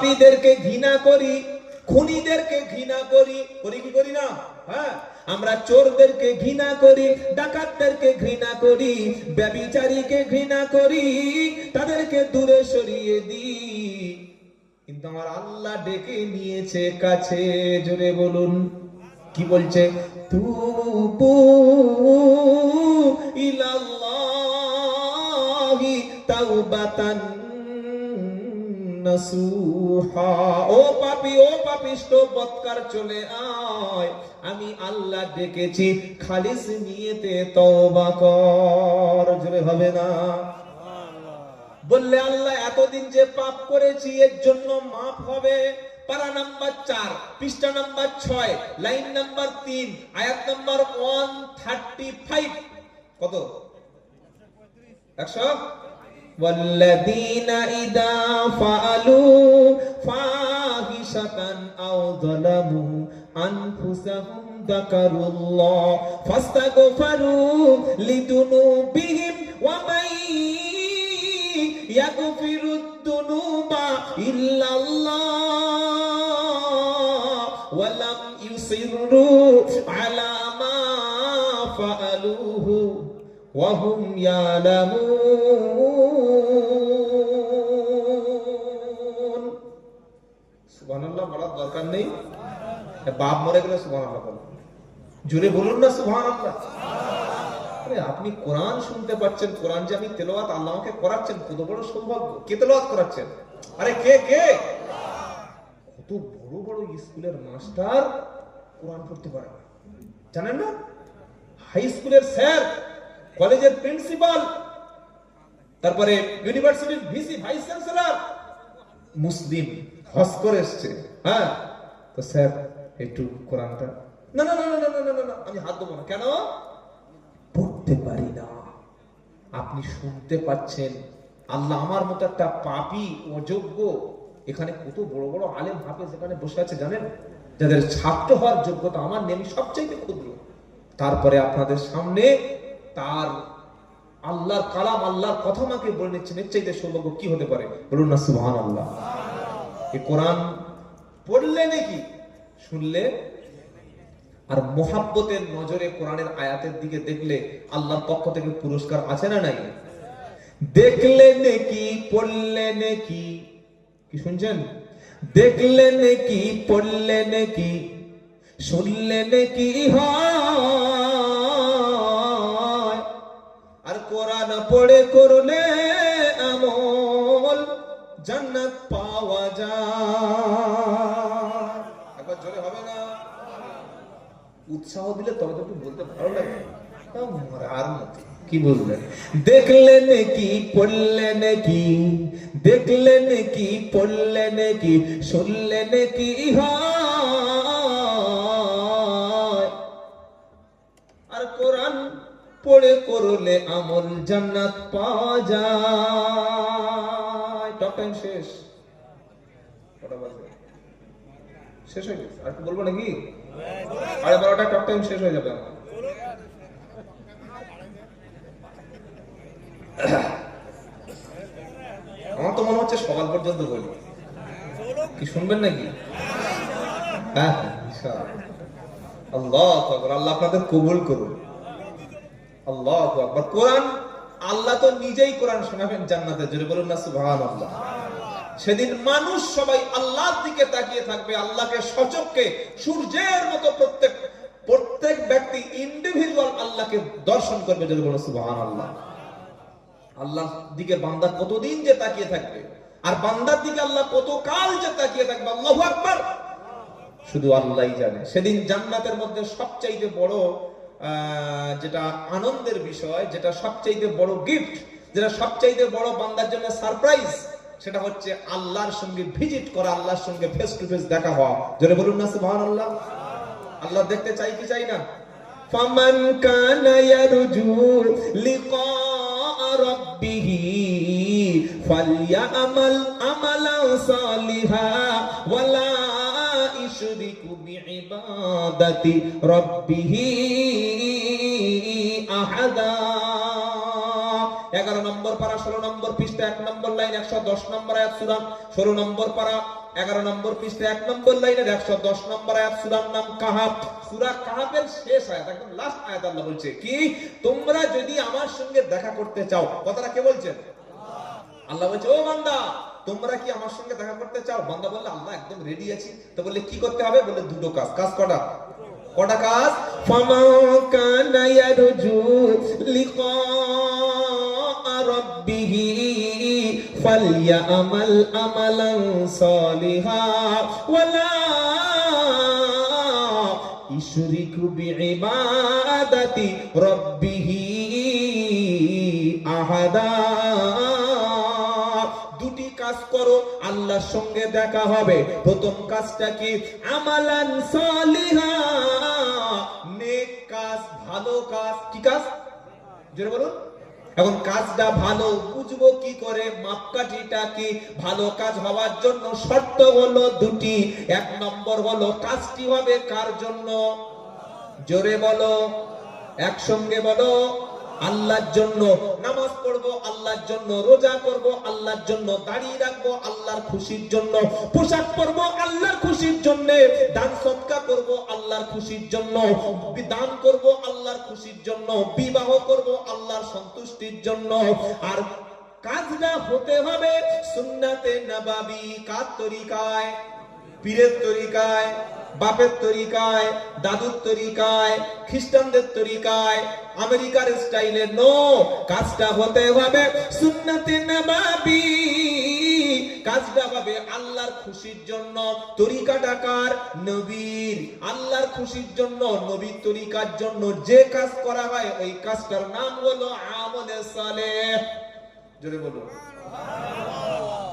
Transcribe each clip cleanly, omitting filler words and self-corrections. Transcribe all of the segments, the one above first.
পাপীদেরকে ঘৃণা করি, খুনিদেরকে ঘৃণা করি, করি কি করি না? হ্যাঁ, আমরা চোরদেরকে ঘৃণা করি, ডাকাতদেরকে ঘৃণা করি, ব্যভিচারীকে ঘৃণা করি, তাদেরকে দূরে সরিয়ে দিই। কিন্তু আমার আল্লাহ ডেকে নিয়েছে কাছে। জোরে বলুন, কি বলছে? তুবু ইলাল্লাহি তাওবাতান নাসুহা। ও পাপী, ও পাপিষ্ঠ বদকার, চলে আয়, আমি আল্লাহ ডেকেছি, খালিস নিয়তে তওবা কর। জোরে হবে না? বললে আল্লাহ এতদিন যে পাপ করেছি এর জন্য মাফ হবে। পারা নাম্বার 4, পৃষ্ঠা নাম্বার 6, লাইন নাম্বার 3, আয়াত নাম্বার 135। কত? 100। والذين إذا فعلوا فاحشة أو ظلموا أنفسهم ذكروا الله فاستغفروا لذنوبهم ومن يغفر الذنوب إلا الله ولم يصروا على ما فعلوه وهم يعلمون। সুবহানাল্লাহ বলার দরকার নেই, বাপ মরে গেলে সুবহানাল্লাহ বলুন। জোরে বলুন না সুবহানাল্লাহ। আরে আপনি কোরআন শুনতে পাচ্ছেন, কোরআন যে আমি তেলাওয়াত আল্লাহ আমাকে করাচ্ছেন, কত বড় সৌভাগ্য। কে তেলাওয়াত করাচ্ছেন? আরে কে কে? কত বড় বড় স্কুলের মাস্টার কোরআন পড়তে পারে না, জানেন না? হাই স্কুলের স্যার, কলেজের প্রিন্সিপাল, তারপরে ইউনিভার্সিটির ভিসি, ভাইস চ্যান্সেলর মুসলিম, হজ করে এসছে। হ্যাঁ, তো স্যার একটু কোরআনটা, না না না না না না না, আমি হাত দেবো না। কেন? পড়তে পারি না। আপনি শুনতে পাচ্ছেন, আল্লাহ আমার মতো একটা পাপী অযোগ্য, এখানে কত বড় বড় আলেম হাফেজ এখানে বসে আছে জানেন, যাদের ছাত্র হওয়ার যোগ্যতা আমার নেই, আমি সবচাইতে ক্ষুদ্র। তারপরে আপনাদের সামনে তার আল্লাহর কালাম, আল্লাহর কথা আমাকে বলে নিচ্ছেন, এর চাইতে সৌভাগ্য কি হতে পারে? বলুন না সুবহানাল্লাহ। এই কোরআন পড়লে নাকি শুনলে আর মোহাব্বতের নজরে কোরআনের আয়াতের দিকে দেখলে আল্লাহর পক্ষ থেকে পুরস্কার আছে না নাই? দেখলে নেকি, পড়লে নেকি, কি শুনছেন? দেখলে নেকি, পড়লে নেকি, শুনলে নেকি হয়, আর কোরআন পড়ে করলে আমল জান্নাত পাওয়া যায়। একবার জোরে হবে না? উৎসাহ দিলে তবে তো একটু বলতে ভালো লাগে। আর কি বললেন? দেখলে নাকি, পড়লে নাকি, দেখলে নাকি, পড়লে নাকি, শুনলে নাকি হয়, আর কোরআন পড়ে করলে আমল জান্নাত পাওয়া যায়। টক টাইম শেষ, কটা বাজে? শেষ হয়ে গেছে। আর কি বলবো নাকি? 12:30 টক টাইম শেষ হয়ে যাবে আমার। আমার তো মনে হচ্ছে সকাল পর্যন্ত বলি, কি শুনবেন নাকি? হ্যাঁ, আল্লাহু আকবার। আল্লাহ আপনাদের কবুল করুন। আল্লাহু আকবার। কোরআন, আল্লাহ তো নিজেই কোরআন শোনাবেন জান্নাতে। জোরে বলুন না সুবহানাল্লাহ। সেদিন মানুষ সবাই আল্লাহর দিকে তাকিয়ে থাকবে, আল্লাহকে সচক্ষে সূর্যের মতো প্রত্যেক ব্যক্তি ইন্ডিভিজুয়াল আল্লাহকে দর্শন করবে। জোরে বলুন সুবহানাল্লাহ। আল্লাহর দিকে বান্দা কতদিন যে তাকিয়ে থাকবে, আর বান্দার দিকে আল্লাহ কত কাল যে তাকিয়ে থাকবে, আল্লাহু আকবার, শুধু আল্লাহই জানে। সেদিন জান্নাতের মধ্যে সবচাইতে বড় যেটা আনন্দের বিষয়, যেটা সবচাইতে বড় গিফট, যেটা সবচাইতে বড় বান্দার জন্য সারপ্রাইজ, সেটা হচ্ছে আল্লাহর সঙ্গে ভিজিট করা, আল্লাহর সঙ্গে ফেস টু ফেস দেখা হওয়া। জোরে বলুন না সুবহানাল্লাহ। আল্লাহ দেখতে চাই কি চাই না? ফামান কানা ইয়ারজু লিকা রাব্বিহি ফালইয়ামাল আমালান সালিহা ওয়ালা ইশরিকু বিইবাদাতি রাব্বিহি আহাদা। 11 নম্বর পারা, 16 নম্বর পৃষ্ঠা, 1 নম্বর লাইন, 110 নম্বর আয়াত, সূরা 16 নম্বর পারা, 11 নম্বর পৃষ্ঠা 1 নম্বর লাইনের 110 নম্বর আয়াত, সূরার নাম কাহাফ। সূরা কাহাফের শেষ আয়াত, একদম লাস্ট আয়াত আল্লাহ বলছে কি, তোমরা যদি আমার সঙ্গে দেখা করতে চাও, কথাটা কে বলছেন? আল্লাহ বলছে ও বান্দা তোমরা কি আমার সঙ্গে দেখা করতে চাও? বান্দা বললে আল্লাহ একদম রেডি আছি। তো বললে কি করতে হবে? বললে দুটো কাজ। কাজ কটা? কটা কাজ? ফামান কানা ইয়ারজু লিকা রাব্বিহি ফালইয়ামাল আমালান সালিহা ওয়ালা ইশরিকু বিইবাদাতি রাব্বিহি আহাদা। দুটি কাজ করো, আল্লাহর সঙ্গে দেখা হবে। প্রথম কাজটা কি? আমালান সালিহা, নেক কাজ, ভালো কাজ। কি কাজ? জোরে বলুন। এখন কাজটা ভালো বুঝবো কি করে? মাপকাঠিটা কি? ভালো কাজ হওয়ার জন্য শর্ত হলো দুটি। 1 নম্বর হলো কাজটি হবে কার জন্য? জোরে বলো, একসঙ্গে বলো, আল্লাহর জন্য। নামাজ পড়বো আল্লাহর জন্য, রোজা করব আল্লাহর জন্য, দাড়ি রাখবো আল্লাহর খুশির জন্য, পোশাক পরবো আল্লাহর খুশির জন্য, দান সদকা করব আল্লাহর খুশির জন্য, দান করব আল্লাহর খুশির জন্য, বিবাহ করব আল্লাহর সন্তুষ্টির জন্য। আর কাজটা হতে হবে সুন্নাতে নববী। কার তরিকায়? পীরের তরিকায়, বাপের তরিকায়, দাদুর তরিকায়, খ্রিস্টানদের তরিকায়, আমেরিকার স্টাইলে নো। কাজটা হতে হবে সুন্নাতে নববী। কাজটা হবে আল্লাহর খুশির জন্য। তরিকাটা কার? নবীর। আল্লাহর খুশির জন্য, নবীর তরিকার জন্য যে কাজ করা হয় ওই কাজটার নাম হলো আমলে সালেহ। জোরে বলুন।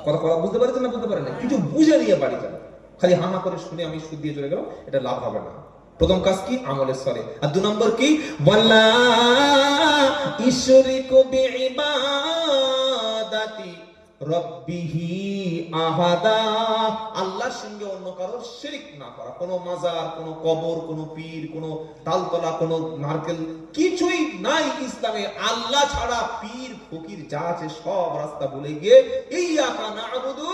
কথা বুঝতে পারছেন না? বুঝতে পারেন না? কিছু বুঝে নিয়ে বাড়ি যান। খালি হামা করে শুনে আমি সুদ দিয়ে চলে গেলাম, এটা লাভ হবে না। প্রথম কাজ কি? আমলে সালেহ। আর 2 নম্বর কি? ওয়ালা ইশরিকু বিইবাদাতি রাব্বিহি আহাদা, আল্লাহর সঙ্গে অন্য কারোর শিরক না করা। কোনো মাজার, কোনো কবর, কোনো পীর, কোনো তালতলা, কোনো নারকেল কিছুই নাই ইসলামে। আল্লাহ ছাড়া পীর ফকির যা আছে সব রাস্তা ভুলে গিয়ে ইয়াকা না'বুদু,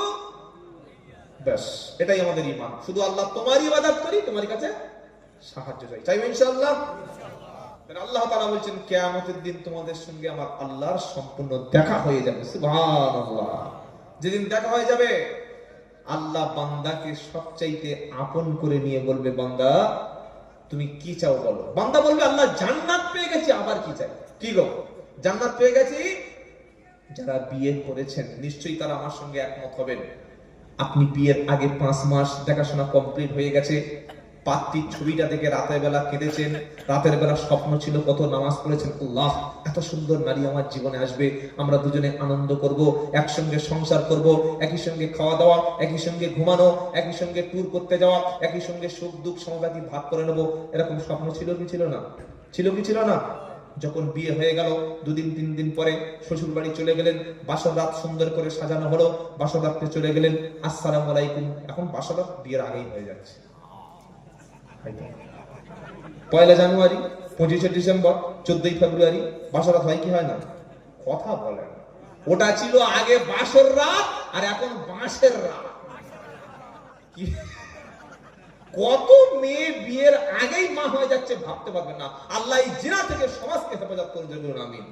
ব্যাস এটাই আমাদের ঈমান। শুধু আল্লাহ তোমার ইবাদত করি, তোমার কাছে সাহায্য চাই। চাইবে ইনশাআল্লাহ? আল্লাহ তাআলা বলছেন কিয়ামতের দিন তোমাদের সঙ্গে আমার আল্লাহর সম্পূর্ণ দেখা হয়ে যাবে। সুবহানাল্লাহ। যেদিন দেখা হয়ে যাবে আল্লাহ বান্দাকে সবচাইতে আপন করে নিয়ে বলবে, বান্দা তুমি কি চাও বলো। বান্দা বলবে আল্লাহ জান্নাত পেয়ে গেছি, আবার কি চাই? কি গো? জান্নাত পেয়ে গেছি। যারা বিয়ে করেছেন নিশ্চয়ই তারা আমার সঙ্গে একমত হবেন। আপনি বিয়ের আগে 5 মাস দেখাশোনা কমপ্লিট হয়ে গেছে, পাত্রীর ছবিটা দেখে রাতের বেলা কেঁদেছেন, রাতের বেলা স্বপ্ন ছিল, কত নামাজ পড়েছেন, আল্লাহ এত সুন্দর নারী আমার জীবনে আসবে, আমরা দুজনে আনন্দ করব, একসঙ্গে সংসার করব, একই সঙ্গে খাওয়া দাওয়া, একই সঙ্গে ঘুমানো, একই সঙ্গে ট্যুর করতে যাওয়া, একই সঙ্গে সুখ দুঃখ সমব্যাথী ভাগ করে নেব। এরকম স্বপ্ন ছিল কি ছিল না? ছিল কি ছিল না? যখন বিয়ে হয়ে গেল 2 দিন 3 দিন পরে শ্বশুর বাড়ি চলে গেলেন, বাসর রাত সুন্দর করে সাজানো হলো, বাসর রাতে চলে গেলেন, আসসালামু আলাইকুম। এখন বাসর রাত বিয়ের আগেই হয়ে যাচ্ছে। 1 জানুয়ারি, 25 ডিসেম্বর, 14 ফেব্রুয়ারি বাসর রাত হয় কি হয় না? কথা বলেন। ওটা ছিল আগে বাসর রাত, আর এখন বাঁশের রাত। কত মেয়ে বিয়ের আগেই মা হয়ে যাচ্ছে ভাবতে পারবেন না। আল্লাহ এই জিনা থেকে সমাজকে হেফাজত করুন, বলুন আমিন।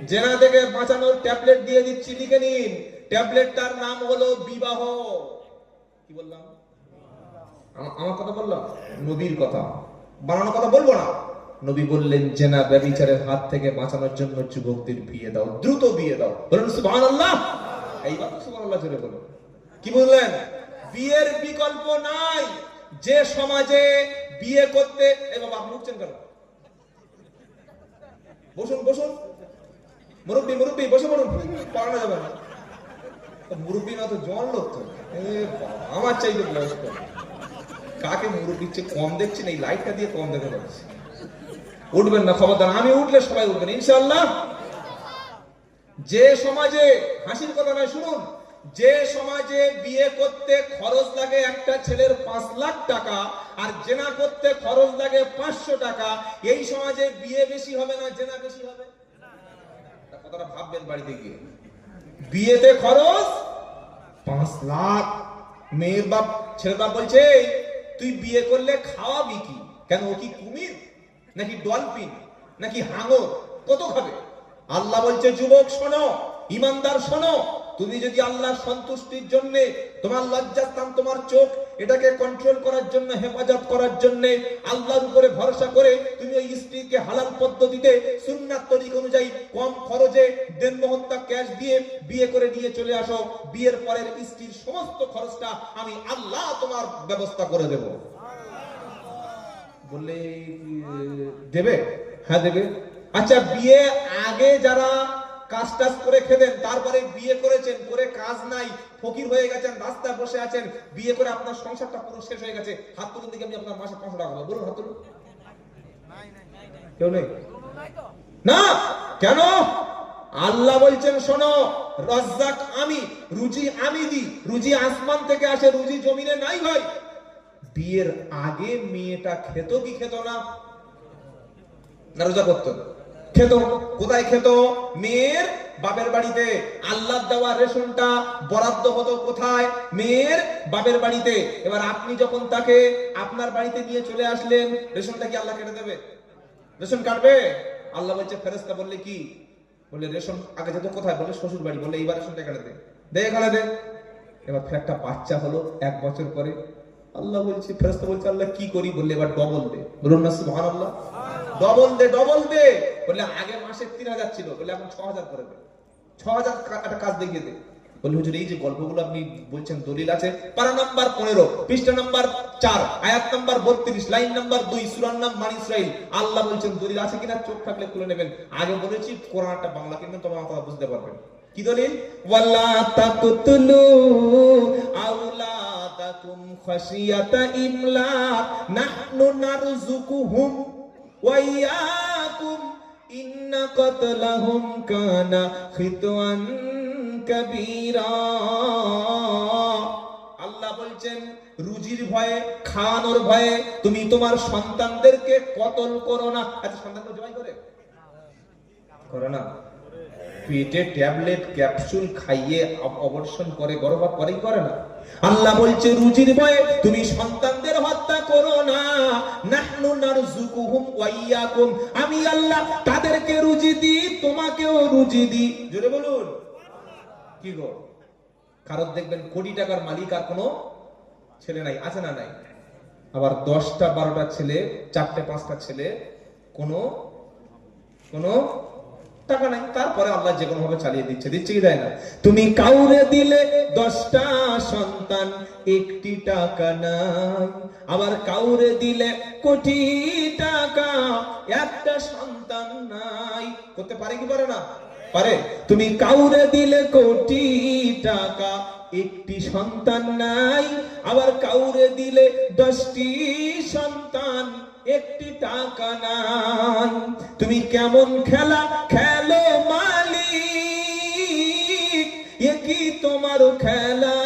জিনা থেকে বাঁচানোর ট্যাবলেট দিয়ে দিচ্ছি, লিখে নিন। ট্যাবলেটটার নাম হলো বিবাহ। কি বললাম? আমার কথা বললাম? নবীর কথা, বানানোর কথা বলবো না। নবী বললেন জিনা ব্যভিচারের হাত থেকে বাঁচানোর জন্য যুবকদের বিয়ে দাও, দ্রুত বিয়ে দাও। বলুন সুবহানাল্লাহ। এইবার সুবহানাল্লাহ জোরে বলুন। কি বললেন? বিয়ের বিকল্প নাই। যে সমাজে বিয়ে করতে, এই বাবা আপনি উঠছেন কেন? বসুন বসুন, মুরব্বী মুরব্বী বসে পড়ুন, পড়ানো যাবে না। মুরব্বী না তো জোয়ান লোক তো, আমার চাইতে বয়স্ক। কাকে মুরব্বীর চেয়ে কম দেখছি না? এই লাইটটা দিয়ে কম দেখা যাচ্ছে। উঠবেন না খবরদার, আমি উঠলে সবাই উঠবেন ইনশাআল্লাহ। যে সমাজে, হাসির কথা নয় শুনুন, যে সমাজে বিয়ে করতে খরচ লাগে একটা ছেলের 5 লাখ টাকা, আর জেনা করতে খরচ লাগে 500 টাকা, এই সমাজে বিয়ে বেশি হবে না জেনা বেশি হবে? কথাটা ভাববেন বাড়িতে গিয়ে। বিয়েতে খরচ 5 লাখ, মেয়ের বাপ ছেলের বাপ বলছে তুই বিয়ে করলে খাওয়াবি কি? কেন, ও কি কুমির নাকি ডলফিন নাকি হাঙর? কত খাবে? আল্লাহ বলছে যুবক শোনো, ইমানদার শোনো, তুমি যদি আল্লাহর সন্তুষ্টির জন্য, তোমার লজ্জাস্থান তোমার চোখ, এটাকে কন্ট্রোল করার জন্য, হেফাজত করার জন্য আল্লাহর উপরে ভরসা করে তুমি ওই স্ত্রীকে হালাল পদ্ধতিতে সুন্নাত তরিকা অনুযায়ী কম খরচে দেনমোহরটা ক্যাশ দিয়ে বিয়ে করে নিয়ে চলে আসো, বিয়ের পরের স্ত্রীর সমস্ত খরচটা আমি আল্লাহ তোমার ব্যবস্থা করে দেব। বললে দেবে? হ্যাঁ দেবে। আচ্ছা, বিয়ে আগে যারা কাজ টাজ করে খেতেন, তারপরে বিয়ে করেছেন, করে কাজ নাই, ফকির হয়ে গেছেন, রাস্তায় বসে আছেন, বিয়ে করে আপনার সংসারটা পুরো শেষ হয়ে গেছে, হাত তুলুন দিকে, আমি আপনার মাসে 500 টাকা দেবো, বলুন হাত তুলুন। কেউ নেই না? কেন? আল্লাহ বলছেন শোনো, রাজ্জাক আমি, রুজি আমি দিই, রুজি আসমান থেকে আসে, রুজি জমিনে নাই ভাই। বিয়ের আগে মেয়েটা খেত কি খেত না? না, রোজা করতো? খেত। কোথায় খেত? মেয়ের বাপের বাড়িতে। আল্লাহ দেওয়া রেশনটা বরাদ্দ হতো কোথায়? মেয়ের বাপের বাড়িতে। এবার আপনি যখন তাকে আপনার বাড়িতে নিয়ে চলে আসলেন, রেশনটা কি আল্লাহ কেটে দেবে? রেশন কাটবে? আল্লাহ বলছে ফেরেশতা বললে কি বলে, রেশন আগে যেত কোথায়? বলে শ্বশুর বাড়ি। বলে এইবার রেশনটা কেটে দে, দে এখানে দে। এবার একটা বাচ্চা হলো 1 বছর পরে, আল্লাহ বলছে, ফেরেশতা বলছে আল্লাহ কি করি? বললে এবার ডবল দে। বলুন না সুবহানাল্লাহ। ডবল দে, ডবল দে। বললে আগে মাসে 3000 ছিল, বলে এখন 6000 করে দে। 6000 একটা কাজ দেখিয়ে দে। বললে হুজুর এই যে গল্পগুলো আপনি বলছেন দলিল আছে? পারা নাম্বার 15, পৃষ্ঠা নাম্বার 4, আয়াত নাম্বার 32, লাইন নাম্বার 2, সূরার নাম বনী ইসরাইল। আল্লাহ বলছেন দলিল আছে কিনা চোখ থাকলে খুলে নেবেন। আগে বলেছি কোরআনটা বাংলা কিনবেন, তবে আপনারা বুঝতে পারবেন। কি দলিল? ওয়ালা তাকতুলু আওলাদাকুম খাশিয়াতা ইমলাক নাহনু নারযুকুহুম ওয়া ইয়াকুম ইন্না কাতলাহুম কানা খিতওয়ান কাবীরা। আল্লাহ বলছেন রুজির ভয়ে, খাওয়ানোর ভয়ে তুমি তোমার সন্তানদেরকে কতল করো না। আচ্ছা, সন্তানকে জবাই করে না? পেটে ট্যাবলেট ক্যাপসুল খাইয়ে অবর্ষণ করে, গর্ভপাত করেই করে না? আল্লাহ বলছে রুজির ভয়ে তুমি সন্তানদের হত্যা করো না। নাহনু নারযুকুহুম ওয়া ইয়াকুম, আমি আল্লাহ তাদেরকে রুজি দিই, তোমাকেও রুজি দিই। জোরে বলুন। কি গো, কারণ দেখবেন কোটি টাকার মালিক আর কোনো ছেলে নাই, আছে না নাই? আবার 10টা 12টা ছেলে, 4টে 5টা ছেলে, কোনো টাকা নাই, তারপরে আল্লাহ যে কোনো ভাবে চালিয়ে দিচ্ছে। দিচ্ছে কি দেয় না? তুমি কাউরে দিলে 10টা সন্তান, 1টি টাকা নাই। আবার কাউরে দিলে কোটি টাকা, 1টা সন্তান নাই। করতে পারে কি পারে না? পারে। তুমি কাউরে দিলে কোটি টাকা, 1টি সন্তান নাই। আবার কাউরে দিলে 10টি সন্তান, 1টি টাকা নাই। তুমি কেমন খেলা খেলো মালিক, এ কি তোমার খেলা?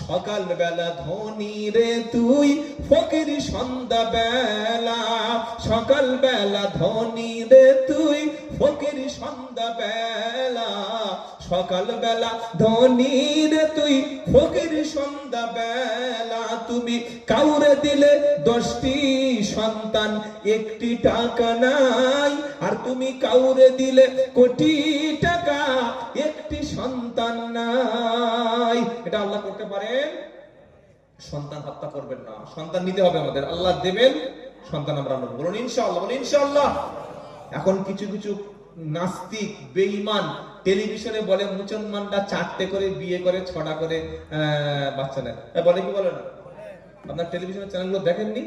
সকাল বেলা ধনী রে তুই, ফকির সন্ধ্যা বেলা। সকাল বেলা ধনী রে তুই, ফকির সন্ধ্যা বেলা। সকাল বেলা ধনী রে তুই, ফকির সন্ধ্যা বেলা। তুমি কাউরে দিলে 10টি সন্তান, 1টি টাকা নাই। আর তুমি কাউরে দিলে কোটি টাকা, 1টি সন্তান নাই। এটা আল্লাহ করতে পারেন? সন্তান হত্যা করবেন না, সন্তান নিতে হবে আমাদের। আল্লাহ দেবেন, সন্তান আমরা নেব। বলুন ইনশাআল্লাহ, বলুন ইনশাআল্লাহ। এখন কিছু কিছু নাস্তিক বেঈমান টেলিভিশনে বলে মুসলমানরা 4টে করে বিয়ে করে, 6টা করে বাচ্চা নেয়। বলে কি বলে না? আপনার টেলিভিশনের চ্যানেলগুলো দেখেননি?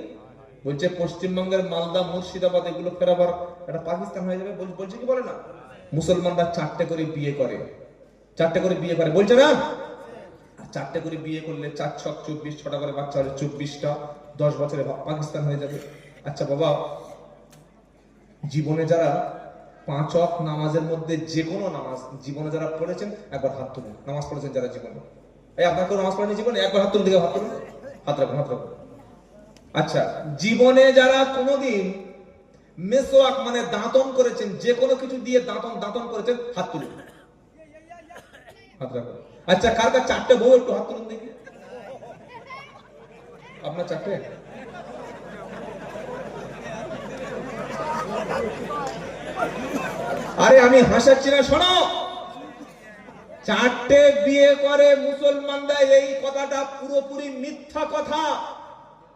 বলছে পশ্চিমবঙ্গের মালদা, মুর্শিদাবাদ এগুলো ফের আবার এটা পাকিস্তান হয়ে যাবে। বলছে কি বলে না? মুসলমানরা 4টে করে বিয়ে করে, 4টে করে বিয়ে করে, বলছে না? 4টে করে বিয়ে করলে 4 ছক 24, 6টা করে বাচ্চা হলে 24টা, 10 বছরে পাকিস্তান হয়ে যাবে। আচ্ছা বাবা, জীবনে যারা 5 ওয়াক্ত নামাজের মধ্যে যে কোনো নামাজ জীবনে যারা পড়েছেন, একবার হাত তুলুন। নামাজ পড়েছেন যারা জীবনে, এই আপনার কেউ নামাজ পড়েনি জীবনে? একবার হাত তুলুন, দিকে হাত তুলুন, হাত রাখুন, হাত রাখুন। আচ্ছা, জীবনে যারা কোনোদিন মেসওয়াক মানে দাঁতন করেছেন, যে কোনো কিছু দিয়ে দাঁতন করেছেন, হাত তুলুন, হাত রাখুন। আচ্ছা, কার কার 4টে বউ? একটু হাত তুলুন দেখি। আপনার চারটে? আরে আমি হাসাচ্ছি না, শোনো। চারটে বিয়ে করে মুসলমানরা, এই কথাটা পুরোপুরি মিথ্যা কথা।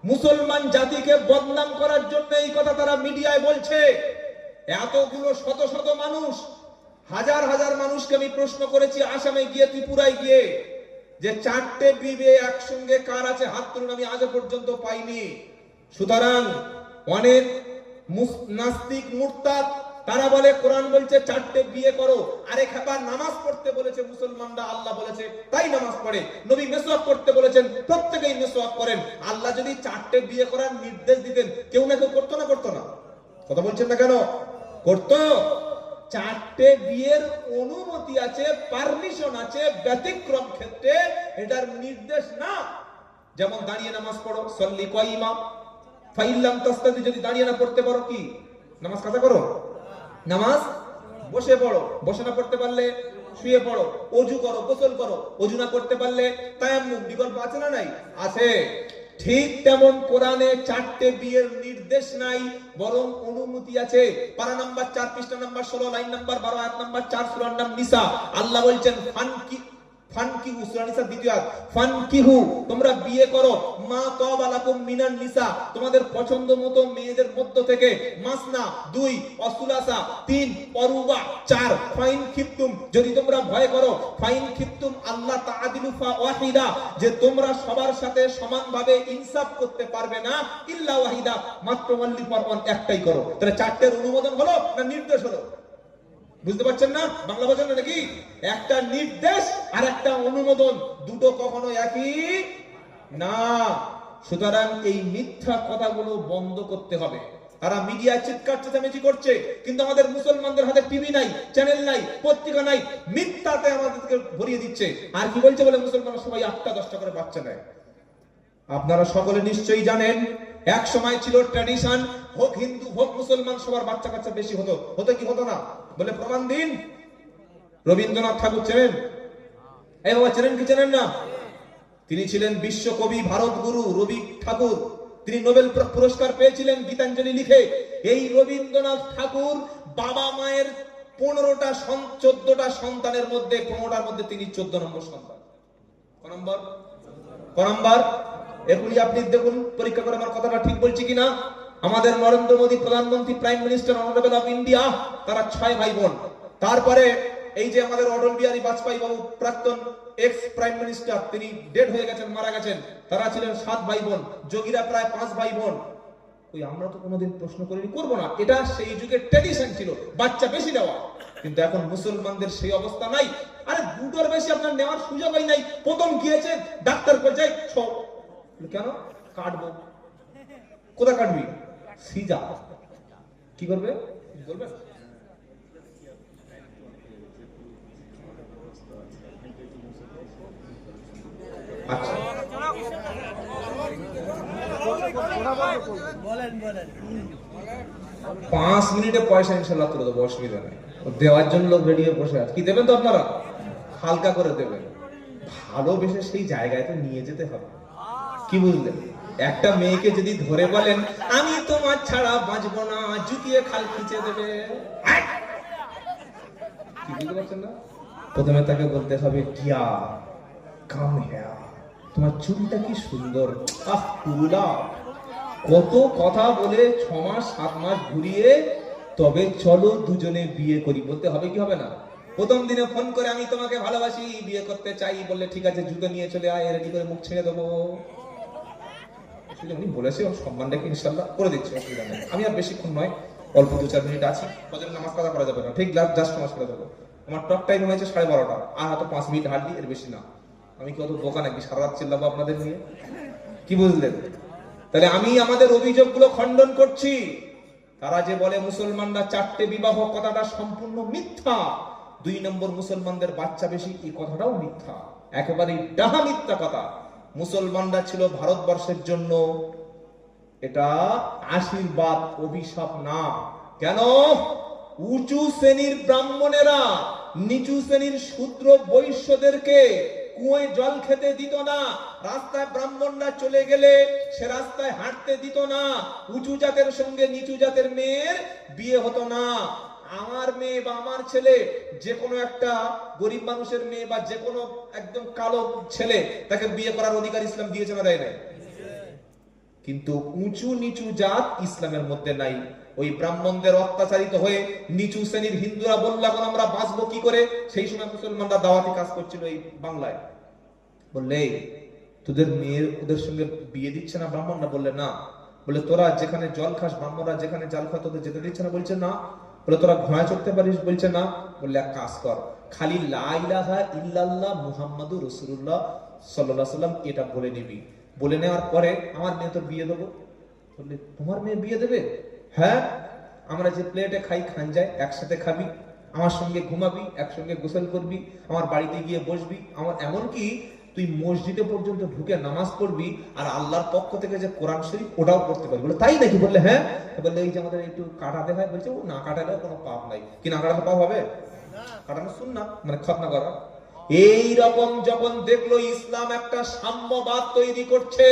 মুসলমান জাতিকে বদনাম করার জন্য এই কথা তারা মিডিয়ায় বলছে। এতগুলো শত শত মানুষ, হাজার হাজার মানুষকে আমি প্রশ্ন করেছি আসামে গিয়ে, ত্রিপুরায় গিয়ে, যে চারটে বিয়ে একসঙ্গে কার আছে হাত তুলুন, আমি আজও পর্যন্ত পাইনি। সুতরাং অনেক নাস্তিক মুরতাদ তারা বলে কোরআন বলছে চারটে বিয়ে করো, আরে খাবা নামাজ পড়তে বলেছে মুসলমানরা, আল্লাহ বলেছে তাই নামাজ পড়ে। নবী মেসওয়াক করতে বলেছেন, প্রত্যেকেই মেসওয়াক করেন। আল্লাহ যদি চারটে বিয়ে করার নির্দেশ দিতেন, কেউ না কেউ করতো না? করতো না? কথা বলছেন না কেন? করতো। চারটে বিয়ের অনুমতি আছে, পারমিশন আছে ব্যতিক্রম ক্ষেত্রে, এটার নির্দেশ না। যেমন দাঁড়িয়ে নামাজ পড়ো, সল্লি কাইমা ফাইল্লাম তাস্তাদি, যদি দাঁড়িয়ে না পড়তে পারো কি নামাজ কাজা করো? নামাজ বসে পড়ো, বসে না পড়তে পারলে শুয়ে পড়ো। ওযু করো, গোসল করো, ওযু না করতে পারলে তায়াম্মুম, বিকল্প আছে না নাই? আছে। ঠিক তেমন কোরআনে চারটে বিয়ের নির্দেশ নাই, বরং অনুমতি আছে। পারা নাম্বার 4 পৃষ্ঠা নাম্বার 16 লাইন নাম্বার 12 আয়াত নাম্বার 4 সূরা নাম নিসা, আল্লাহ বলছেন ফানকিহু, সূরা নিসা দ্বিতীয় আয়াত, ফানকিহু তোমরা বিয়ে করো, মা তাবা লাকুম মিনান নিসা তোমাদের পছন্দ মতো মেয়েদের মধ্য থেকে, মাসনা 2, অসুলাসা 3, অরুবা 4, ফাইন খিফতুম যদি তোমরা ভয় করো, ফাইন খিফতুম আল্লাহ তাআদিলু ফাওয়াহিদা যে তোমরা সবার সাথে সমানভাবে ইনসাফ করতে পারবে না, ইল্লা ওয়াহিদা মাত্র ওয়াল্লি পরওয়ান একটাই করো। তাহলে চারটের অনুমোদন হলো না নির্দেশ হলো? বুঝতে পারছেন না? বাংলা বোঝেন নাকি? একটা নির্দেশ আর একটা অনুমোদন, দুটো কখনো একই না। সুতরাং এই মিথ্যা কথাগুলো বন্ধ করতে হবে। তারা মিডিয়ায় চিৎকার চেঁচামেচি করছে, কিন্তু আমাদের মুসলমানদের হাতে টিভি নাই, চ্যানেল নাই, পত্রিকা নাই, মিথ্যাতে আমাদেরকে ভরিয়ে দিচ্ছে। আর কি বলছে বলে মুসলমানরা সবাই 8টা-10টা করে বাচ্চা নেয়। আপনারা সকলে নিশ্চয়ই জানেন, এক সময় ছিল ট্র্যাডিশন, হোক হিন্দু হোক মুসলমান সবার বাচ্চা কাচ্চা বেশি হতো। হতো কি হতো না? বলে প্রমাণ দিন। রবীন্দ্রনাথ ঠাকুর চেনেন? এই বাবা চেনেন কি চেনেন না? তিনি ছিলেন বিশ্বকবি, ভারত গুরু রবি ঠাকুর। তিনি নোবেল পুরস্কার পেয়েছিলেন গীতাঞ্জলি লিখে। এই রবীন্দ্রনাথ ঠাকুর বাবা মায়ের 14টা সন্তানের মধ্যে 15টার মধ্যে তিনি 14 নম্বর সন্তান। কত নম্বর? এগুলি আপনি দেখুন, পরীক্ষা করে আমার কথাটা ঠিক বলছি কিনা। আমাদের নরেন্দ্র মোদী প্রধানমন্ত্রী, prime minister honourable of India, তারা 6 ভাই বোন। তারপরে এই যে আমাদের অটল বিহারী বাজপেয়ী বাবু, প্রাক্তন এক্স প্রাইম মিনিস্টার, তিনি ডেড হয়ে গেছেন, মারা গেছেন, তারা ছিলেন 7 ভাই বোন। যোগীরা প্রায় 5 ভাই বোন। ওই আমরা তো কোনোদিন প্রশ্ন করিনি, করবো না, এটা সেই যুগের ট্র্যাডিশন ছিল বাচ্চা বেশি দেওয়া। কিন্তু এখন মুসলমানদের সেই অবস্থা নাই। আরে দুটোর বেশি আপনার নেওয়ার সুযোগই নাই। প্রথম গিয়েছে ডাক্তার বলছে কেন কাটবো? কোথা কাটবি? সিজা। কি করবে বলবে? আচ্ছা 5 মিনিটে পয়সা ইনশাল্লাহ তুলে দেবো, অসুবিধা নেই। দেওয়ার জন্য লোক রেডি হয়ে বসে আছে। কি দেবেন তো আপনারা? হালকা করে দেবেন, ভালোবেসে সেই জায়গায় তো নিয়ে যেতে হবে। কি বুঝলেন? একটা মেয়েকে যদি ধরে বলেন আমি তোমার ছাড়া বাঁচবো না, জুতিয়ে খাল খিচে দেবে। কি বুঝতে পারছেন না? প্রথমে তাকে বলতে হবে কিয়া কাম হ্যা, তোমার চুলটা কি সুন্দর, আহ পুরুলা। কত কথা বলে 6 মাস 7 মাস ঘুরিয়ে তবে চলো দুজনে বিয়ে করি বলতে হবে কি হবে না? প্রথম দিনে ফোন করে আমি তোমাকে ভালোবাসি, বিয়ে করতে চাই বললে ঠিক আছে, জুতো নিয়ে চলে আয়, রেডি করে মুখ ছেড়ে দেবো। উনি বলেছে ওর সম্মান রেখে ইনশাল্লাহ করে দিচ্ছি, অসুবিধা নেই। আমি আর বেশিক্ষণ নয়, অল্প 2-4 মিনিট আছি। ওদের নামাজ কাজা করা যাবে না, ঠিক জাস্ট নামাজ করে দেবো। আমার টক টাইম হয়েছে 12:30, আর হয়তো 5 মিনিট হাঁটলি, এর বেশি না। আমি কি অত বোকা নাকি সারা রাত চিল্লাবো আপনাদের নিয়ে? কি বুঝলেন? তাহলে আমি আমাদের অভিযোগগুলো খণ্ডন করছি। তারা যে বলে মুসলমানরা 4টে বিবাহ, কথাটা সম্পূর্ণ মিথ্যা। 2 নম্বর মুসলমানদের বাচ্চা বেশি, এই কথাটাও মিথ্যা, একেবারেই ডাহা মিথ্যা কথা। মুসলমানরা ছিল ভারতবর্ষের জন্য এটা আশীর্বাদ, অভিশাপ না। কেন? উঁচু শ্রেণীর ব্রাহ্মণেরা নিচু শ্রেণীর শূদ্র বৈশ্যদেরকে কুয়োয় জল খেতে দিত না, রাস্তায় ব্রাহ্মণরা চলে গেলে সে রাস্তায় হাঁটতে দিত না, উঁচু জাতের সঙ্গে নিচু জাতের মেয়ের বিয়ে হতো না। আমার মেয়ে বা আমার ছেলে, যে কোনো একটা গরিব মানুষের মেয়ে বা যে কোনো একদম কালো ছেলে, তাকে বিয়ে করার অধিকার ইসলাম দিয়েছে না দেয় নাই? কিন্তু উঁচু নিচু জাত ইসলামের মধ্যে নাই। ওই ব্রাহ্মণদের অত্যাচারিত হয়ে নিচু শ্রেণীর হিন্দুরা বলল এখন আমরা বাঁচবো কি করে। সেই সময় মুসলমানরা দাওয়াতি কাজ করছিল এই বাংলায়। বললে তোদের মেয়ের ওদের সঙ্গে বিয়ে দিচ্ছে না ব্রাহ্মণরা? বললে না। বলে তোরা যেখানে জল খাস, ব্রাহ্মণরা যেখানে জাল খায় তোদের যেতে দিচ্ছে না? বলছে না। বলে তোরা ঘোড়া চড়তে পারিস? বলছে না। বললে এক কাজ কর, খালি লা ইলাহা ইল্লাল্লাহ মুহাম্মাদুর রাসূলুল্লাহ সাল্লাল্লাহু আলাইহি ওয়াসাল্লাম এটা বলে নিবি। বলে নেওয়ার পরে আমার মেয়ে তোর বিয়ে দেবো। বললে তোমার মেয়ে বিয়ে দেবে? হ্যাঁ, আমরা যে প্লেটে খাই খাঞ্জায় একসাথে খাবি, আমার সঙ্গে ঘুমাবি, একসঙ্গে গোসল করবি, আমার বাড়িতে গিয়ে বসবি, আমার এমনকি তুই মসজিদে পর্যন্ত ঢুকে নামাজ পড়বি, আর আল্লাহর পক্ষ থেকে যে কোরআন শরীফ ওটাও পড়তে পারবি। বলে তাই নাকি? বললে হ্যাঁ। বললে এই যে আমাদের একটু কাটাতে হয়। বলছে ও না কাটালেও কোনো পাপ নাই। কি না কাটাতে পাপ হবে? কাটানো সুন্নাত, মানে খতনা করা। এই রকম যখন দেখলো ইসলাম একটা সাম্যবাদ তৈরি করছে,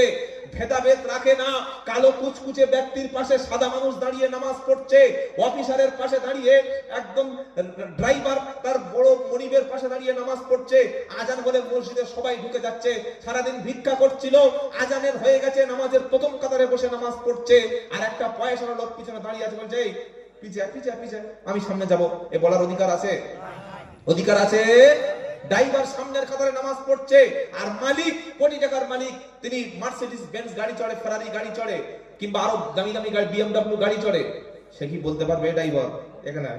ভেদাভেদ রাখে না, কালো কুচকুচে ব্যক্তির পাশে সাদা মানুষ দাঁড়িয়ে নামাজ পড়ছে, অফিসারের পাশে দাঁড়িয়ে একদম ড্রাইভার তার বড় মনিবের পাশে দাঁড়িয়ে নামাজ পড়ছে, আজান বলে মসজিদে সবাই ঢুকে যাচ্ছে, সারাদিন ভিক্ষা করছিল, আজানের হয়ে গেছে, নামাজের প্রথম কাতারে বসে নামাজ পড়ছে, আর একটা পয়সার লোক পিছনে দাঁড়িয়ে আছে, বলছে পিছিয়ে পিছিয়ে পিছিয়ে আমি সামনে যাব। এ বলার অধিকার আছে? অধিকার আছে? ড্রাইভার সামনের কাতারে নামাজ পড়ছে, আর মালিক, কোটি টাকার মালিক, তিনি মার্সিডিজ বেঞ্জ গাড়ি চড়ে, ফেরারি গাড়ি চড়ে, কিংবা আরো দামি দামি গাড়ি বিএমডব্লিউ গাড়ি চড়ে। সে কি বলতে পারবে ড্রাইভার এখানে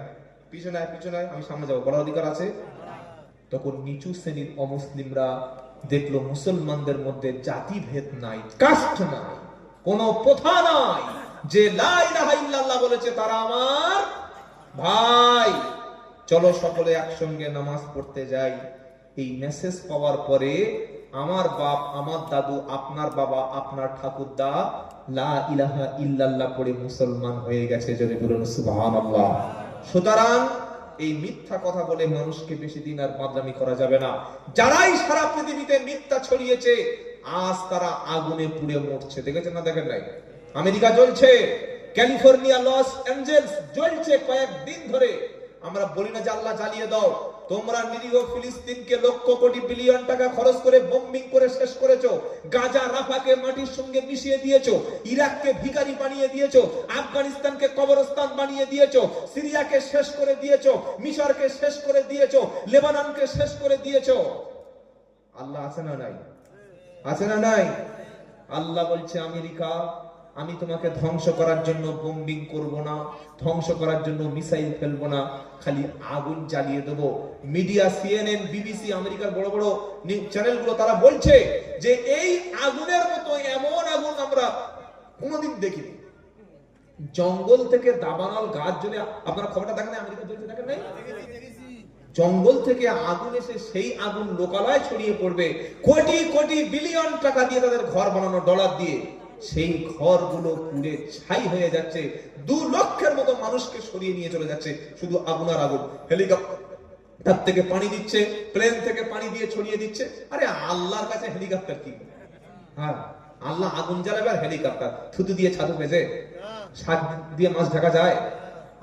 পিছনে পিছনে আমি সামনে যাব? বলার অধিকার আছে? তখন নিচু শ্রেণীর অমুসলিমরা দেখলো মুসলমানদের মধ্যে জাতি ভেদ নাই, কাস্ট নাই, কোন প্রথা নাই, যে লা ইলাহা ইল্লাল্লাহ বলেছে তারা আমার ভাই, চলো সকলে একসঙ্গে নামাজ পড়তে যাই। এই মেসেজ পাওয়ার পরে আমার বাপ, আমার দাদু, আপনার বাবা, আপনার ঠাকুরদা লা ইলাহা ইল্লাল্লাহ পড়ে মুসলমান হয়ে গেছে। যদি বলুন সুবহানাল্লাহ। সুতরাং এই মিথ্যা কথা বলে মানুষকে বেশি দিন আর বদনামি করা যাবে না। যারাই সারা পৃথিবীতে মিথ্যা ছড়িয়েছে আজ তারা আগুনে পুড়ে মরছে। দেখেছেন না? দেখেন নাই? আমেরিকা জ্বলছে, ক্যালিফোর্নিয়া, লস অ্যাঞ্জেলস জ্বলছে কয়েকদিন ধরে। আমরা বলি না যে আল্লাহ জ্বালিয়ে দাও। তোমরা নিরীহ ফিলিস্তিনকে লক্ষ কোটি বিলিয়ন টাকা খরচ করে বোম্বিং করে শেষ করেছো, গাজা রাফাকে মাটির সঙ্গে মিশিয়ে দিয়েছো, ইরাককে ভিখারি বানিয়ে দিয়েছো, আফগানিস্তানকে কবরস্থান বানিয়ে দিয়েছো, সিরিয়াকে শেষ করে দিয়েছো, মিশরকে শেষ করে দিয়েছো, লেবাননকে শেষ করে দিয়েছো। আল্লাহ আছে না নাই? আছে না নাই? আল্লাহ বলছে আমেরিকা, আমি তোমাকে ধ্বংস করার জন্য বোম্বিং করব না, ধ্বংস করার জন্য মিসাইল ফেলবো না, খালি আগুন জ্বালিয়ে দেব। মিডিয়া, সিএনএন, বিবিসি, আমেরিকার বড় বড় নিউজ চ্যানেলগুলো তারা বলছে যে এই আগুনের মতো এমন আগুন আমরা কোনোদিন দেখিনি। জঙ্গল থেকে দাবানল গাছ জ্বলে, আপনারা খবরটা দেখেন না? আমেরিকা জ্বলছে, দেখেন নাই? জঙ্গল থেকে আগুন এসে সেই আগুন লোকালয়ে ছড়িয়ে পড়বে, কোটি কোটি বিলিয়ন টাকা দিয়ে তাদের ঘর বানানো, ডলার দিয়ে, সেই ঘরগুলো পুড়ে ছাই হয়ে যাচ্ছে। 2 লক্ষের মতো মানুষকে সরিয়ে নিয়ে চলে যাচ্ছে শুধু আগুন আর আগুন। হেলিকপ্টার থেকে পানি দিচ্ছে, প্লেন থেকে পানি দিয়ে ছড়িয়ে দিচ্ছে। আরে আল্লাহর কাছে হেলিকপ্টার কি? হ্যাঁ, আল্লাহ আগুন জ্বালাবে আর হেলিকপ্টার থুতু দিয়ে ছাদু ভেজে শাক দিয়ে মাছ ঢাকা যায়?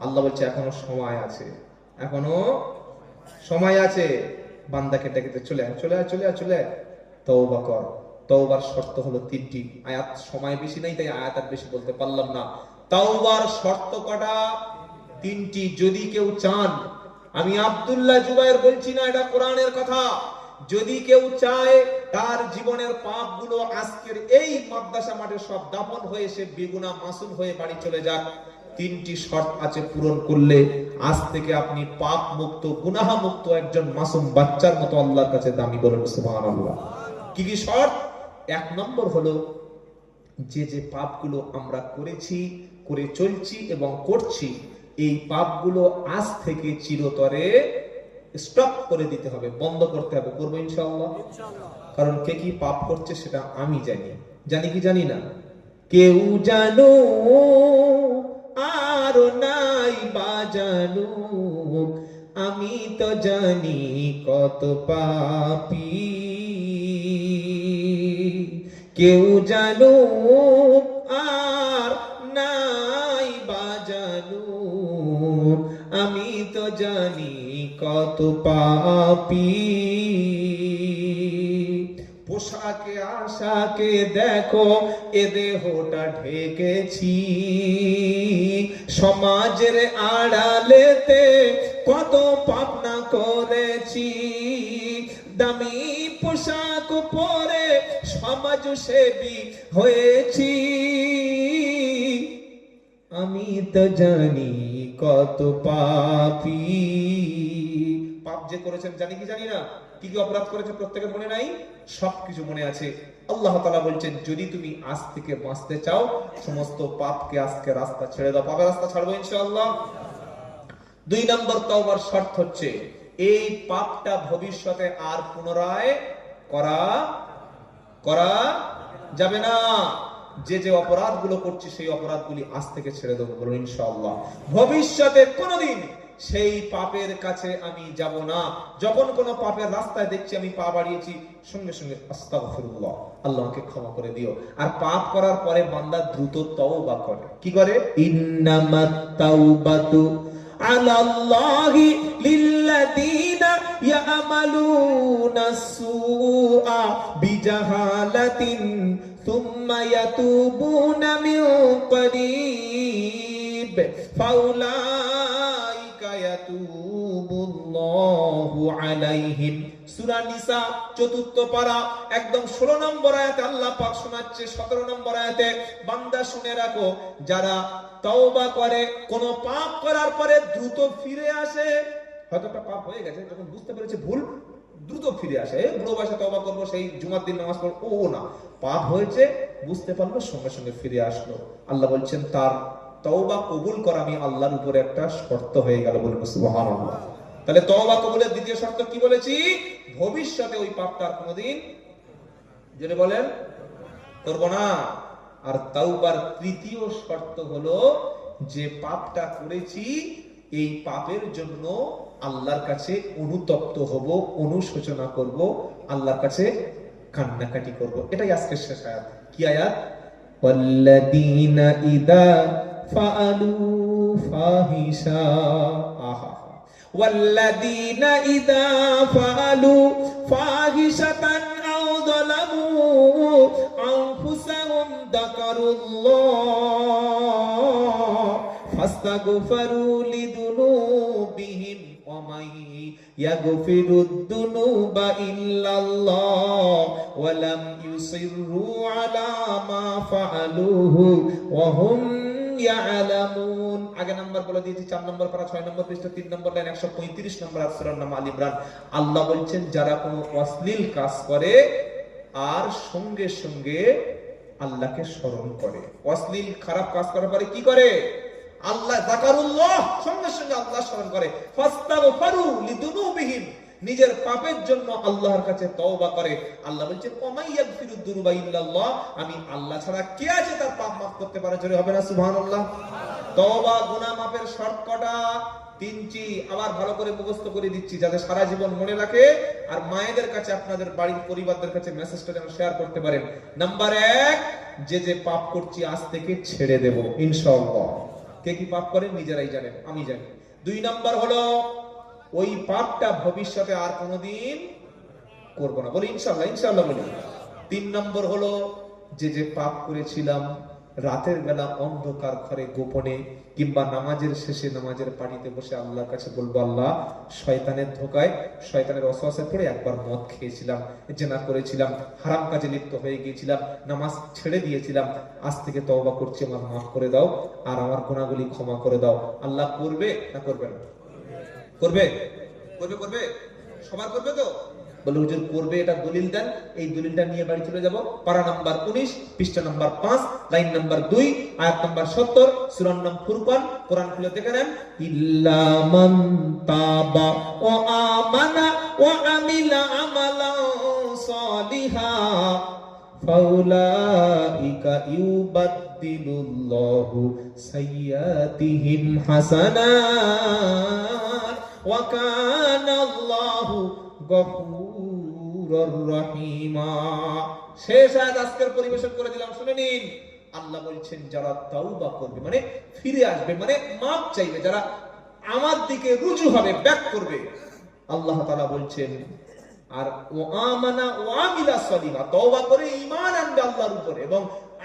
আল্লাহ বলছে এখনো সময় আছে, এখনো সময় আছে। বান্দাকে ডেকে চলে আয়, চলে আয়, চলে আয়, চলে আয়, তওবা কর। তওবার শর্ত হলো 3টি। আয়াত সময় বেশি নাই তাই আয়াত আর বেশি বলতে পারলাম না। তওবার শর্ত কটা? 3টি। যদি কেউ চান, আমি আব্দুল্লাহ জুবায়ের বলছি না, এটা কোরআনের কথা, যদি কেউ চায় তার জীবনের পাপগুলো আজকের এই মাদ্রাসা মাঠে সব দাফন হয়ে সে বেগুনাহ মাসুম হয়ে বাড়ি চলে যাক, 3টি শর্ত আছে, পূরণ করলে আজ থেকে আপনি পাপ মুক্ত, গুনাহ মুক্ত একজন মাসুম বাচ্চার মতো আল্লাহর কাছে দামি। বলেন সুবহানাল্লাহ। কি কি শর্ত? 1 নম্বর হলো যে যে পাপগুলো আমরা করেছি, করে চলছি এবং করছি, এই পাপগুলো আজ থেকে চিরতরে স্টপ করে দিতে হবে, বন্ধ করতে হবে। করবো ইনশাআল্লাহ। কারণ কে কি পাপ করছে সেটা আমি জানি, জানি কি জানি না? কেউ জানো আর নাই বাজানো, আমি তো জানি কত পাপী, কেউ জানুক আর নাই বা জানুক, আমি তো জানি কত পাপী। পোশাকে আশাকে দেখো এ দেহটা ঢেকেছি, সমাজের আড়ালেতে কত পাপ না করেছি। দামি পোশাক পরে সমাজ সেবী হয়েছি, আমি তো জানি কত পাপী। পাপ যে করেছেন জানি কি জানি না, কি কি অপরাধ করেছে প্রত্যেকের মনে নাই? সবকিছু মনে আছে। আল্লাহ তাআলা বলছেন যদি তুমি আজ থেকে বাঁচতে চাও সমস্ত পাপকে আজকে রাস্তা ছেড়ে দাও। পাপের রাস্তা ছাড়বো ইনশাআল্লাহ। 2 নম্বর তওবার শর্ত হচ্ছে এই পাপটা ভবিষ্যতে আর পুনরায় করা যাবে না। যে যে অপরাধগুলো করছি সেই অপরাধগুলি আজ থেকে ছেড়ে দেবো, বলুন ইনশাআল্লাহ। ভবিষ্যতে কোনোদিন সেই পাপের কাছে আমি যাব না। যখন কোনো পাপের রাস্তায় দেখছি আমি পা বাড়িয়েছি, সঙ্গে সঙ্গে আস্তাগফিরুল্লাহ, আল্লাহকে ক্ষমা করে দিও। আর পাপ করার পরে বান্দা দ্রুত তওবা করে। কি করে? ইন্নামাত তাওবাতু আলাল্লাহি লিল্লাযীনা ইয়ামালুনা সুআ বিজাহালাতিন সুম্মা ইয়াতুবুনা মিন করিব ফাউলাইকা ইয়াতুবুল্লাহু আলাইহিম। সূরা নিসা 4th পারা একদম 16 নম্বর আয়াতে আল্লাহ পাক শোনাচ্ছে। 17 নম্বর আয়াতে বান্দা শুনে রাখো, যারা তওবা করে, কোন পাপ করার পরে দ্রুত ফিরে আসে, হয়তো একটা পাপ হয়ে গেছে, যখন বুঝতে পেরেছে ভুল দ্রুত ফিরে আসে, বুড়ো বয়সে তওবা করবো, সেই জুমার দিন নামাজ পড়বো, ও না, পাপ হয়েছে বুঝতে পারলো সঙ্গে সঙ্গে ফিরে আসলো। আল্লাহ বলছেন তার তওবা কবুল করা আমি আল্লাহর উপরে একটা শর্ত হয়ে গেল, বলুন সুবহানাল্লাহ। তাহলে তওবা কবুলের দ্বিতীয় শর্ত কি বলেছি? ভবিষ্যতে ওই পাপটা আর কোনোদিন, যেটা বলেন, করব না। আর তাওবার তৃতীয় শর্ত হলো যে পাপটা করেছি এই পাপের জন্য আল্লাহর কাছে অনুতপ্ত হব, অনুশোচনা করব, আল্লাহর কাছে কান্নাকাটি করব। এটাই আজকের শেষ আয়াত। কি আয়াত? ওয়াল্লাযীনা ইযা ফাআলু ফাহিশা, আহা, ওয়াল্লাযীনা ইযা ফাআলু ফাহিশাতান আও যালামু আনফুসাহুম যাকারুল্লাহ ফাস্তাগফিরু লিযুনুবিহিম ওয়া মান ইয়াগফিরুদ যুনুবা ইল্লাল্লাহ ওয়া লাম ইউসিররু আলা মা ফাআলুহু ওয়া হুম ইয়ালামুন। আগে নাম্বার বলে দিয়েছি, 4 নম্বর পারা 6 নম্বর পৃষ্ঠা 3 নম্বর লাইন 135 নম্বর সূরার নাম আল ইমরান। আল্লাহ বলছেন যারা কোনো অশ্লীল কাজ করে আর সঙ্গে সঙ্গে আল্লাহকে স্মরণ করে, অশ্লীল খারাপ কাজ করার পরে কি করে? আল্লাহ যাকারুল্লাহ, সঙ্গে সঙ্গে আল্লাহ স্মরণ করে। ফাস্তাগফিরু লিযুনুবিহিম, নিজের পাপের জন্য আল্লাহর কাছে তওবা করে। আল্লাহ বলছেন ওয়া ইয়াগফিরুদ যুনুবা ইল্লাল্লাহ, আমি আল্লাহ ছাড়া কে আছে তার পাপ মাফ করতে পারে? জোরে হবে না সুবহানাল্লাহ। তওবা গুনাহ মাফের শর্ত কটা? 3টি। আবার ভালো করে মুখস্থ করে দিচ্ছি যাতে সারা জীবন মনে রাখে, আর মায়েদের কাছে, আপনাদের বাড়ির পরিবারদের কাছে মেসেজটা যেন শেয়ার করতে পারেন। নাম্বার 1, যে যে পাপ করছি আজ থেকে ছেড়ে দেব ইনশাআল্লাহ। কে কি পাপ করেন নিজেরাই জানেন, আমি জানি। 2 নাম্বার হলো ওই পাপটা ভবিষ্যতে আর কোনোদিন করব না, বলি ইনশাআল্লাহ, ইনশাআল্লাহ বলি। 3 নম্বর হলো যে যে পাপ করেছিলাম রাতের বেলা অন্ধকার ঘরে গোপনে কিংবা নামাজের শেষে নামাজের পাটিতে বসে আল্লাহর কাছে বলবো, আল্লাহ শয়তানের ধোকায়, শয়তানের ওয়াসওয়াসায় পড়ে একবার মদ খেয়েছিলাম, জিনা করেছিলাম, হারাম কাজে লিপ্ত হয়ে গিয়েছিলাম, নামাজ ছেড়ে দিয়েছিলাম, আজ থেকে তওবা করছি, আমার মাফ করে দাও আর আমার গুনাহগুলি ক্ষমা করে দাও। আল্লাহ করবে না করবে না? করবে, করবে, করবে, সবার করবে তো? বলে হুজুর করবে, এটা দলিল দেন। এই দলিলটা নিয়ে বাড়ি চলে যাব। পারা নাম্বার 19 পৃষ্ঠা নাম্বার 5 লাইন নাম্বার 2 আয়াত নাম্বার 70 সূরার নাম ফুরকান। কোরআন খুলে দেখে নেন। ইল্লা মান তাবা ওয়া আমানা ওয়া আমিলা আমালান সালিহা ফাউলাইকা ইউবাদদিলুল্লাহু সাইয়্যাতিহিম হাসানাত ওয়া কানাল্লাহু গফুর গফুরুর রহিমা। শেষ আয়াত আজকের পরিবেশন করে দিলাম, শুনে নিন। আল্লাহ বলছেন যারা তাওবা করবে মানে ফিরে আসবে, মানে মাপ চাইবে, যারা আমার দিকে রুজু হবে, ব্যাক করবে, আল্লাহ তাআলা বলছেন আর ও আমানা ও আমিলা সালিহা, তওবা করে ঈমান আনবে আল্লাহর উপরে এবং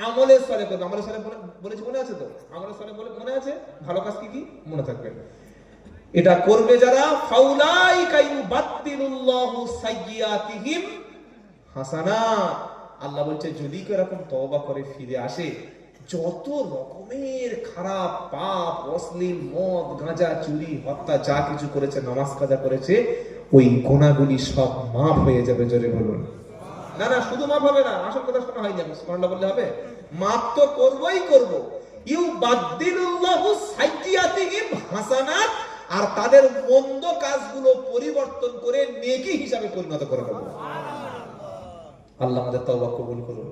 আমলে সালেহ করবে। আমলে সালেহ বলেছি মনে আছে তো? আমলে সালেহ বলে মনে আছে? ভালো কাজ কি কি মনে থাকবে। এটা করবে যারা, ফাউলাইকা ইউবাদদিলুল্লাহু সাইয়্যাতিহিম হাসানাত। আল্লাহ বলছে যদি কেউ এরকম তওবা করে ফিরে আসে, যত রকমের খারাপ পাপ, অশ্লীল মদ, গাঁজা, চুরি, হত্যা যা কিছু করেছে, নামাজ কাজা করেছে, ওই গুনাহগুলি সব মাফ হয়ে যাবে। জোরে বলুন। না না, শুধু মাফ হবে না, আসল কথা শোনা হয়নি, সুবহানাল্লাহ বললে হবে? মাফ তো করবই করব। ইউবাদদিলুল্লাহু সাইয়্যাতিহিম হাসানাত, আর তাদের মন্দ কাজগুলো পরিবর্তন করে নেকি হিসাবে পরিণত করে দেব। আল্লাহ আমাদের তওবা কবুল করুন।